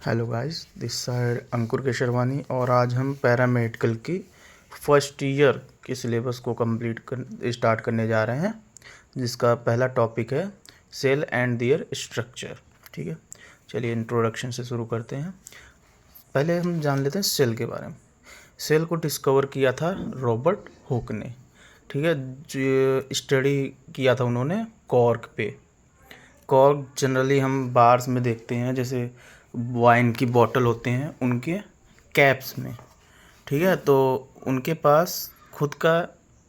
Hello guys, this side अंकुर केशरवानी और आज हम पैरामेडिकल की फर्स्ट ईयर के सिलेबस को स्टार्ट करने जा रहे हैं, जिसका पहला टॉपिक है सेल एंड देयर स्ट्रक्चर। ठीक है, चलिए इंट्रोडक्शन से शुरू करते हैं। पहले हम जान लेते हैं सेल के बारे में। सेल को डिस्कवर किया था रॉबर्ट हुक ने। ठीक है, जो स्टडी किया था उन्होंने कॉर्क पे। कॉर्क जनरली हम बार्स में देखते हैं, जैसे वाइन की बोतल होते हैं उनके कैप्स में। ठीक है, तो उनके पास खुद का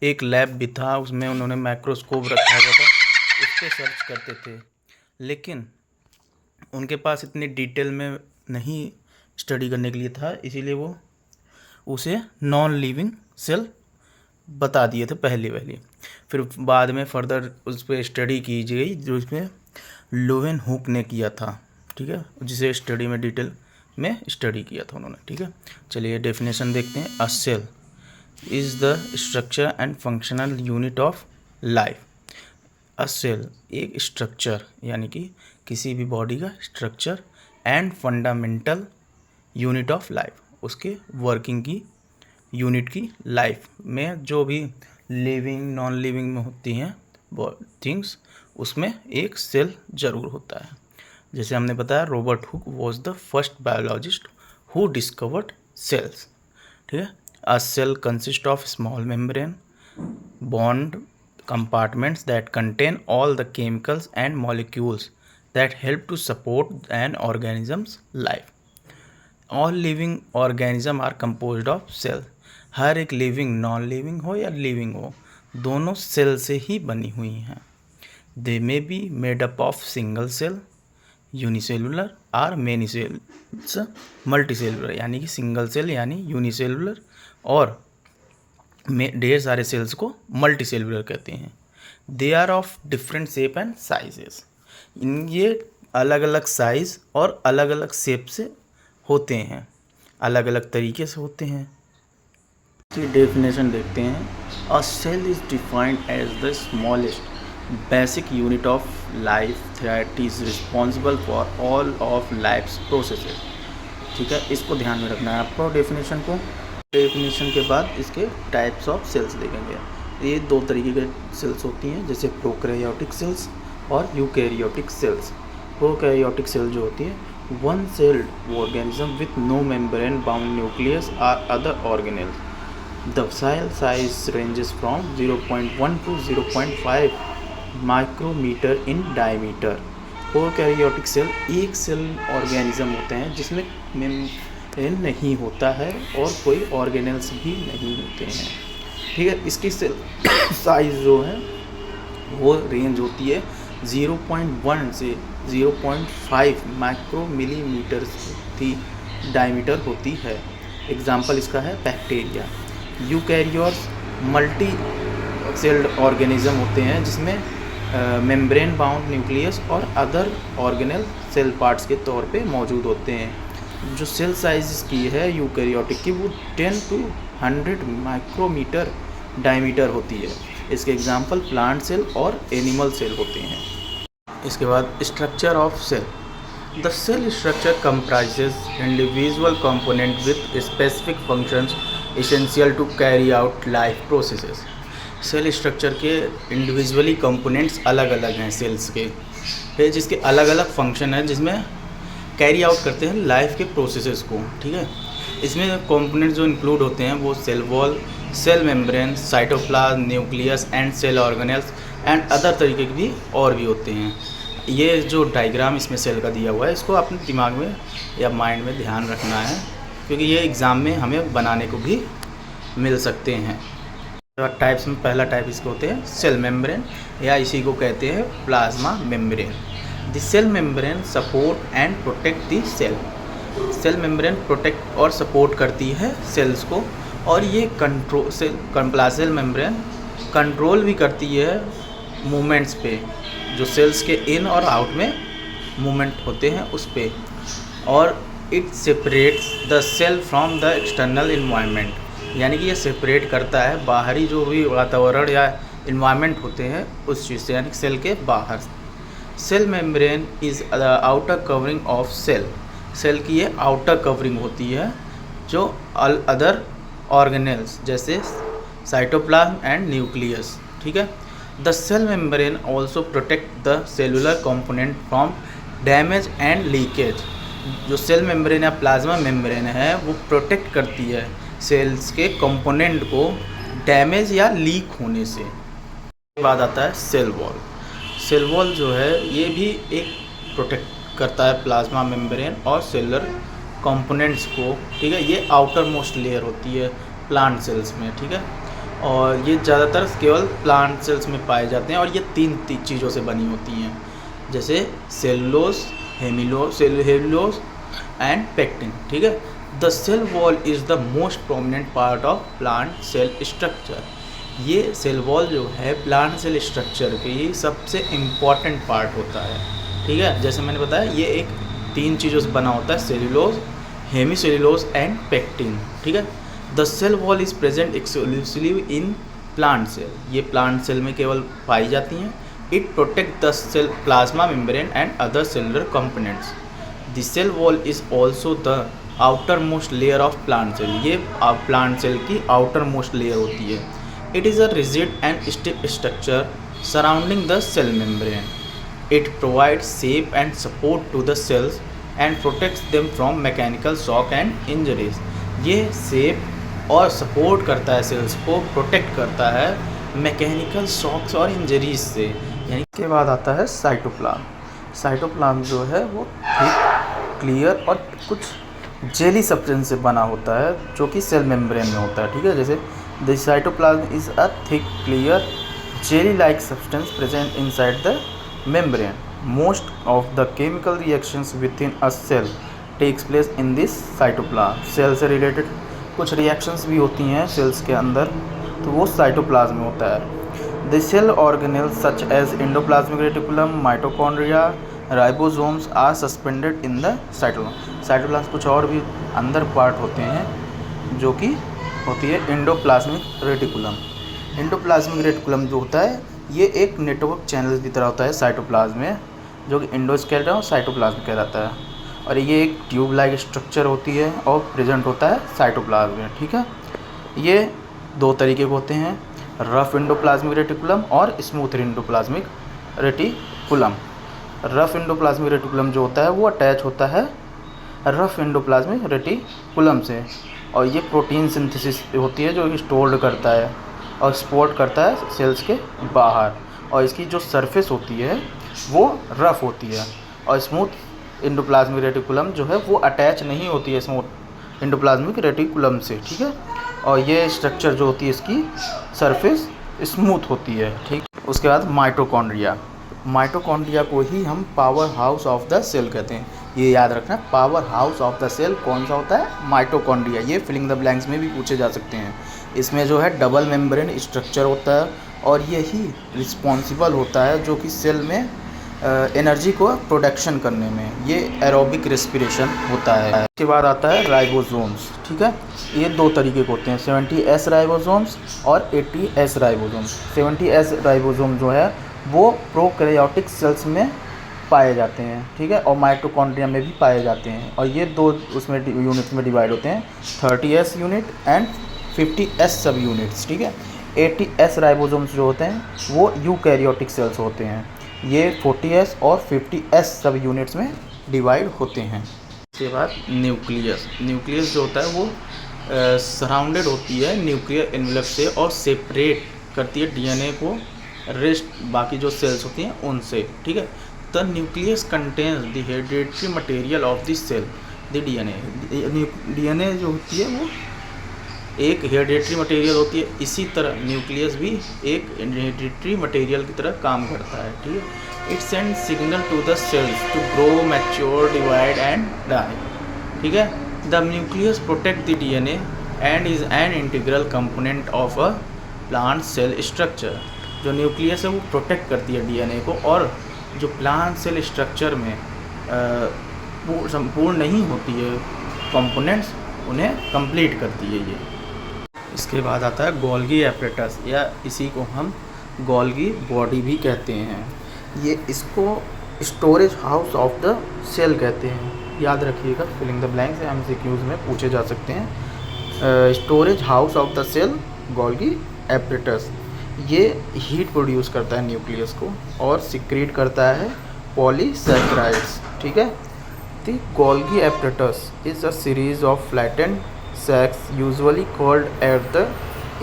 एक लैब भी था, उसमें उन्होंने माइक्रोस्कोप रखा हुआ था, उस पर सर्च करते थे। लेकिन उनके पास इतनी डिटेल में नहीं स्टडी करने के लिए था, इसीलिए वो उसे नॉन लिविंग सेल बता दिए थे पहले। फिर बाद में फर्दर उस पर स्टडी की गई, जो इसमें लोवेन हुक ने किया था। ठीक है, जिसे स्टडी में डिटेल में स्टडी किया था उन्होंने। ठीक है, चलिए डेफिनेशन देखते हैं। A cell is the structure and functional unit of life. A cell एक स्ट्रक्चर यानी कि किसी भी बॉडी का structure and fundamental unit of life, उसके वर्किंग की यूनिट की लाइफ में जो भी लिविंग नॉन लिविंग में होती हैं थिंग्स, उसमें एक सेल ज़रूर होता है। जैसे हमने बताया, Robert Hooke was the first biologist who discovered cells. ठीक है, a cell consist of small membrane bound compartments that contain all the chemicals and molecules that help to support an organism's life. All living organisms are composed of cells. हर एक living, non living हो या living हो, दोनों cell से ही बनी हुई हैं। They may be made up of single cell, unicellular और मेनी सेल्स, मल्टीसेलुलर यानी कि सिंगल सेल यानी यूनिसेलुलर, और ढेर सारे सेल्स को मल्टीसेलुलर कहते हैं। They are of different shape and sizes. ये अलग अलग साइज और अलग अलग शेप से होते हैं, अलग अलग तरीके से होते हैं। इसकी डेफिनेशन देखते हैं। A cell is defined as the smallest basic unit of life that is responsible for all of life processes. ठीक है, इसको ध्यान में रखना है आपको डेफिनेशन को। डेफिनेशन के बाद इसके टाइप्स ऑफ सेल्स देखेंगे। ये दो तरीके के सेल्स होती हैं, जैसे प्रोकैरियोटिक सेल्स और यूकैरियोटिक सेल्स। प्रोकैरियोटिक सेल जो होती है one celled organism with no membrane bound nucleus और other organelles. The cell size ranges from 0.1 to 0.5 micrometre in diameter. Prokaryotic cell एक सेल ऑर्गेनिज्म होते हैं जिसमें मेम्ब्रेन नहीं होता है और कोई ऑर्गेनेल्स भी नहीं होते हैं। ठीक है, इसकी सेल साइज जो है वो रेंज होती है 0.1 से 0.5 माइक्रोमिलीमीटर की डायमीटर होती है। एग्जाम्पल इसका है bacteria. Eukaryotes multi celled organism होते हैं जिसमें मेम्ब्रेन बाउंड न्यूक्लियस और अदर ऑर्गेनल सेल पार्ट्स के तौर पे मौजूद होते हैं। जो सेल साइज की है यूकैरियोटिक की, वो 10 to 100 माइक्रोमीटर डायमीटर होती है। इसके एग्जांपल प्लांट सेल और एनिमल सेल होते हैं। इसके बाद structure of cell. The cell structure comprises individual component with specific functions essential to carry out life processes. Cell structure के इंडिविजुअली कंपोनेंट्स अलग अलग हैं सेल्स के, फिर जिसके अलग अलग फंक्शन हैं, जिसमें कैरी आउट करते हैं लाइफ के प्रोसेसेस को। ठीक है, इसमें कंपोनेंट्स जो इंक्लूड होते हैं वो cell wall, cell membrane, cytoplasm, nucleus and cell organelles and other तरीके के भी और भी होते हैं। ये जो डायग्राम इसमें सेल का दिया हुआ है, इसको अपने दिमाग में या माइंड में ध्यान रखना है, क्योंकि ये एग्ज़ाम में हमें बनाने को भी मिल सकते हैं। टाइप्स में पहला टाइप इसके होते हैं सेल मेम्ब्रेन, या इसी को कहते हैं plasma membrane. The cell membrane support and protect the cell. Cell membrane protect और सपोर्ट करती है सेल्स को, और ये सेल मेम्ब्रेन कंट्रोल भी करती है मूवमेंट्स पे, जो सेल्स के इन और आउट में मूवमेंट होते हैं उस पे। और it separates the cell from the external environment, यानी कि ये सेपरेट करता है बाहरी जो भी वातावरण या इन्वायरमेंट होते हैं उस चीज़ से, यानी सेल के बाहर। Cell membrane is the outer covering of cell cell की ये आउटर कवरिंग होती है जो अदर ऑर्गेनेल्स जैसे साइटोप्लाज्म एंड न्यूक्लियस, ठीक है। The cell membrane also protect the cellular component from damage and leakage. जो सेल मेम्ब्रेन या प्लाज्मा मेम्ब्रेन है वो प्रोटेक्ट करती है सेल्स के कंपोनेंट को डैमेज या लीक होने से। उसके बाद आता है सेल वॉल। सेल वॉल जो है ये भी एक प्रोटेक्ट करता है प्लाज्मा मेम्ब्रेन और सेलुलर कंपोनेंट्स को, ठीक है। ये आउटर मोस्ट लेयर होती है प्लांट सेल्स में, ठीक है। और ये ज़्यादातर केवल प्लांट सेल्स में पाए जाते हैं और ये तीन चीज़ों से बनी होती हैं, जैसे सेलुलोज, हेलुलोज एंड पेक्टिन, ठीक है। The cell wall is the most prominent part of plant cell structure. ये सेल वॉल जो है प्लांट सेल स्ट्रक्चर की सबसे इम्पॉर्टेंट पार्ट होता है, ठीक है। जैसे मैंने बताया ये एक तीन चीज़ों से बना होता है, सेलुलोज, हेमीसेलुलोज एंड पेक्टिन, ठीक है। The cell wall is present exclusively in plant cell. ये प्लांट सेल में केवल पाई जाती हैं। It protects the cell plasma membrane and other cellular components. The cell wall is also the outermost layer of plant cell. ये plant cell की outermost layer होती है. It is a rigid and stiff structure surrounding the cell membrane. It provides shape and support to the cells and protects them from mechanical shock and injuries. ये shape और support करता है cells को, protect करता है mechanical shocks और injuries से। यानी के बाद आता है साइटोप्लाज्म। साइटोप्लाज्म जो है वो थिक, क्लियर और कुछ जेली सब्सटेंस से बना होता है जो कि सेल मेम्ब्रेन में होता है, ठीक है। जैसे the cytoplasm is a thick, clear, jelly like substance present inside the membrane. Most of the chemical reactions within a cell takes place in this cytoplasm. Cell से रिलेटेड कुछ reactions भी होती हैं सेल्स के अंदर, तो वो cytoplasm में होता है। The cell organelles such as endoplasmic reticulum, mitochondria, ribosomes are suspended in the cytoplasm. Cytoplasm कुछ और भी अंदर पार्ट होते हैं जो कि होती है एंडोप्लाज्मिक रेटिकुलम। एंडोप्लाज्मिक रेटिकुलम जो होता है ये एक नेटवर्क चैनल की तरह होता है साइटोप्लाज्म में, जो कि एंडोस्केलेटन और साइटोप्लाज्म कहलाता है। और ये एक ट्यूब लाइक स्ट्रक्चर होती है और प्रेजेंट होता है साइटोप्लाज्म में, ठीक है। ये दो तरीके के होते हैं, रफ एंडोप्लाज्मिक रेटिकुलम और smooth endoplasmic reticulum. Rough endoplasmic reticulum जो होता है वो अटैच होता है रफ एंडोप्लाज्मिक रेटिकुलम से, और ये प्रोटीन सिंथेसिस होती है जो स्टोर्ड करता है और सपोर्ट करता है सेल्स के बाहर। और इसकी जो सरफेस होती है वो रफ होती है। और स्मूथ एंडोप्लाज्मिक रेटिकुलम जो है वो अटैच नहीं होती है स्मूथ एंडोप्लाज्मिक रेटिकुलम से, ठीक है। और ये स्ट्रक्चर जो होती है इसकी सरफेस स्मूथ होती है, ठीक। उसके बाद माइटोकॉन्ड्रिया। माइटोकॉन्ड्रिया को ही हम power house of the cell कहते हैं। ये याद रखना, power house of the cell कौन सा होता है? माइटोकॉन्ड्रिया। ये फिलिंग द ब्लैंक्स में भी पूछे जा सकते हैं। इसमें जो है डबल मेम्ब्रेन स्ट्रक्चर होता है और यही रिस्पॉन्सिबल होता है जो कि सेल में एनर्जी को प्रोडक्शन करने में ये एरोबिक रेस्पिरेशन होता है। इसके बाद आता है राइबोसोम्स, ठीक है। ये दो तरीके के होते हैं, 70S राइबोसोम्स और 80S राइबोसोम्स। 70S राइबोसोम जो है वो प्रोकैरियोटिक सेल्स में पाए जाते हैं, ठीक है, और माइटोकॉन्ड्रिया में भी पाए जाते हैं। और ये दो उसमें यूनिट्स में डिवाइड होते हैं, 30S यूनिट एंड 50S सब यूनिट्स, ठीक है। 80S राइबोसोम्स जो होते हैं वो यूकैरियोटिक सेल्स होते हैं। ये 40S और 50S सब यूनिट्स में डिवाइड होते हैं। इसके बाद न्यूक्लियस। न्यूक्लियस जो होता है वो सराउंडेड होती है न्यूक्लियर एनवेलप से और सेपरेट करती है डीएनए को रेस्ट बाकी जो सेल्स होती हैं उनसे, ठीक है। The nucleus contains the hereditary material of the cell, the DNA. DNA जो होती है वो एक हेरिडिटरी मटेरियल होती है, इसी तरह न्यूक्लियस भी एक हेरिडिटरी मटेरियल की तरह काम करता है, ठीक है। It send signal to the cells to grow, mature, divide and die, ठीक है। The nucleus protect the DNA and is an integral component of a plant cell structure. जो न्यूक्लियस है वो प्रोटेक्ट करती है डीएनए को, और जो प्लांट सेल स्ट्रक्चर में संपूर्ण नहीं होती है कंपोनेंट्स, उन्हें कंप्लीट करती है ये। इसके बाद आता है गोल्गी एपरेटस, या इसी को हम गोल्गी बॉडी भी कहते हैं। ये इसको storage house of the cell कहते हैं। याद रखिएगा, फिलिंग द ब्लैंक्स एमसीक्यूज में पूछे जा सकते हैं। Storage house of the cell Golgi apparatus, ये हीट प्रोड्यूस करता है न्यूक्लियस को और सिक्रीट करता है पॉलीसैकेराइड्स, ठीक है। The Golgi apparatus is a series of flattened sacs usually called at the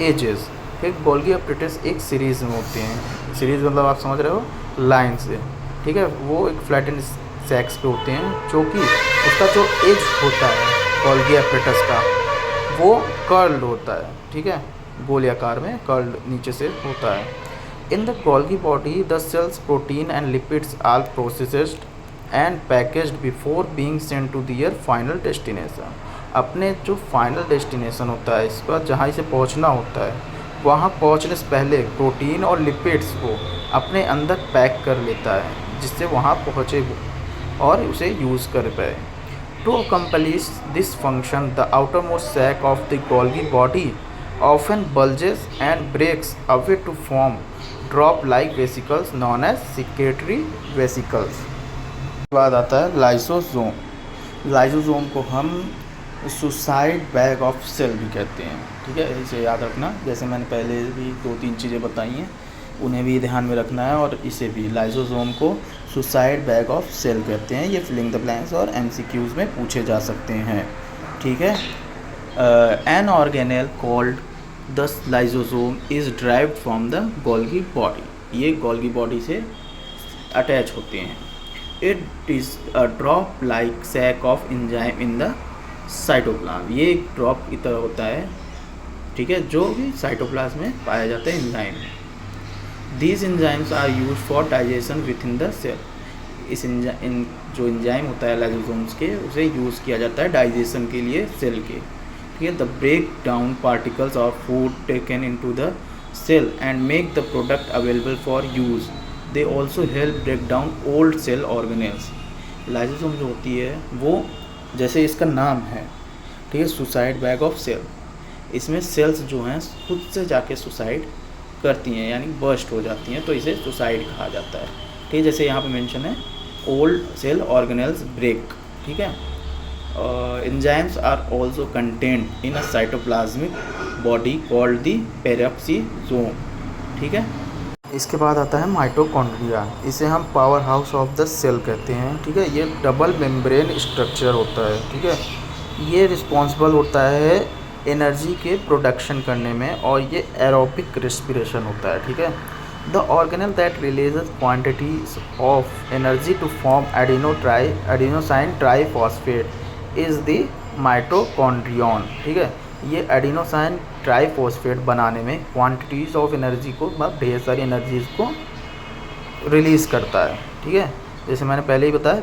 edges. एक गोल्गी एपरेटस एक सीरीज में होते हैं, सीरीज मतलब आप समझ रहे हो लाइन से, ठीक है। वो एक फ्लैटेंड सैक्स पे होते हैं, जो कि उसका जो एज होता है गोल्गी एपरेटस का वो कर्ल्ड होता है, ठीक है, गोली आकार में कर्ल्ड नीचे से होता है। In the Golgi body the cell's protein and lipids are processed and packaged before being sent to their final destination. अपने जो फाइनल डेस्टिनेशन होता है इसका, जहाँ इसे पहुँचना होता है, वहाँ पहुँचने से पहले प्रोटीन और लिपिड्स को अपने अंदर पैक कर लेता है, जिससे वहाँ पहुँचे और उसे यूज़ कर पाए। To accomplish this function, the outermost sac of the Golgi body often bulges and breaks away to form drop-like vesicles known as secretory vesicles. बाद आता है लाइसोसोम। लाइसोसोम को हम सुसाइड बैग ऑफ सेल भी कहते हैं, ठीक है, इसे याद रखना। जैसे मैंने पहले भी 2-3 चीज़ें बताई हैं, उन्हें भी ध्यान में रखना है, और इसे भी, लाइसोसोम को सुसाइड बैग ऑफ सेल कहते हैं। ये फिलिंग द ब्लैंक्स और एमसीक्यूज में पूछे जा सकते हैं, ठीक है। An organelle called the lysosome is derived from the Golgi body, ये गोल्गी बॉडी से अटैच होते हैं। It is a drop like sac of enzyme in the cytoplasm, ये एक ड्रॉप की तरह होता है, ठीक है, जो भी साइटोप्लाज्म में पाया जाता है enzyme. These enzymes are used for digestion within the cell. इस जो एंजाइम होता है लाइसोसोम्स के, उसे यूज़ किया जाता है डाइजेशन के लिए सेल के, ठीक है। The break down particles of food taken into the cell and make the product available for use. They also help break down old cell organelles. Lysosome जो होती है वो, जैसे इसका नाम है, ठीक है, सुसाइड बैग ऑफ सेल, इसमें सेल्स जो हैं खुद से जाके सुसाइड करती हैं, यानी बर्स्ट हो जाती हैं, तो इसे सुसाइड कहा जाता है, ठीक है। जैसे यहाँ पे मेंशन है ओल्ड सेल ऑर्गेनेल्स ब्रेक, ठीक है। Enzymes are also contained in a cytoplasmic body called the peroxisome, ठीक है। इसके बाद आता है माइटोकॉन्ड्रिया, इसे हम power house of the cell कहते हैं, ठीक है। ये डबल मेम्ब्रेन स्ट्रक्चर होता है, ठीक है। ये रिस्पॉन्सिबल होता है एनर्जी के प्रोडक्शन करने में, और ये एरोबिक रेस्पिरेशन होता है, ठीक है। The organelle that releases quantities of energy to form adenosine triphosphate is the mitochondrion, ठीक है। ये एडिनोसाइन ट्राइफॉस्फेट बनाने में क्वांटिटीज़ ऑफ एनर्जी को, मतलब ढेर सारी एनर्जीज को रिलीज़ करता है, ठीक है। जैसे मैंने पहले ही बताया,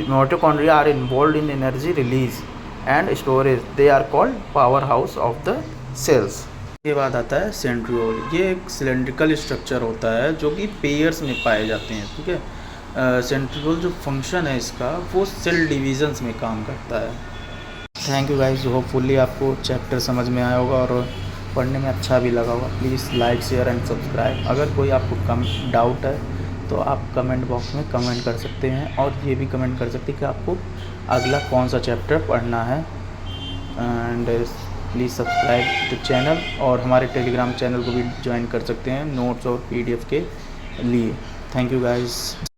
mitochondria are involve in energy release and storage, they are called power house of the cells. इसके बाद आता है सेंट्रियोल, ये एक सिलेंड्रिकल स्ट्रक्चर होता है जो कि पेयर्स में पाए जाते हैं, ठीक है। सेंट्रियोल जो फंक्शन है इसका, वो सेल डिविजन्स में काम करता है। थैंक यू गाइस, होपफुली आपको चैप्टर समझ में आया होगा और पढ़ने में अच्छा भी लगा होगा। Please like, share and subscribe. अगर कोई आपको कम डाउट है तो आप कमेंट बॉक्स में कमेंट कर सकते हैं, और ये भी कमेंट कर सकते हैं कि आपको अगला कौन सा चैप्टर पढ़ना है। And please subscribe the channel, और हमारे टेलीग्राम चैनल को भी ज्वाइन कर सकते हैं नोट्स और PDF के लिए। Thank you guys.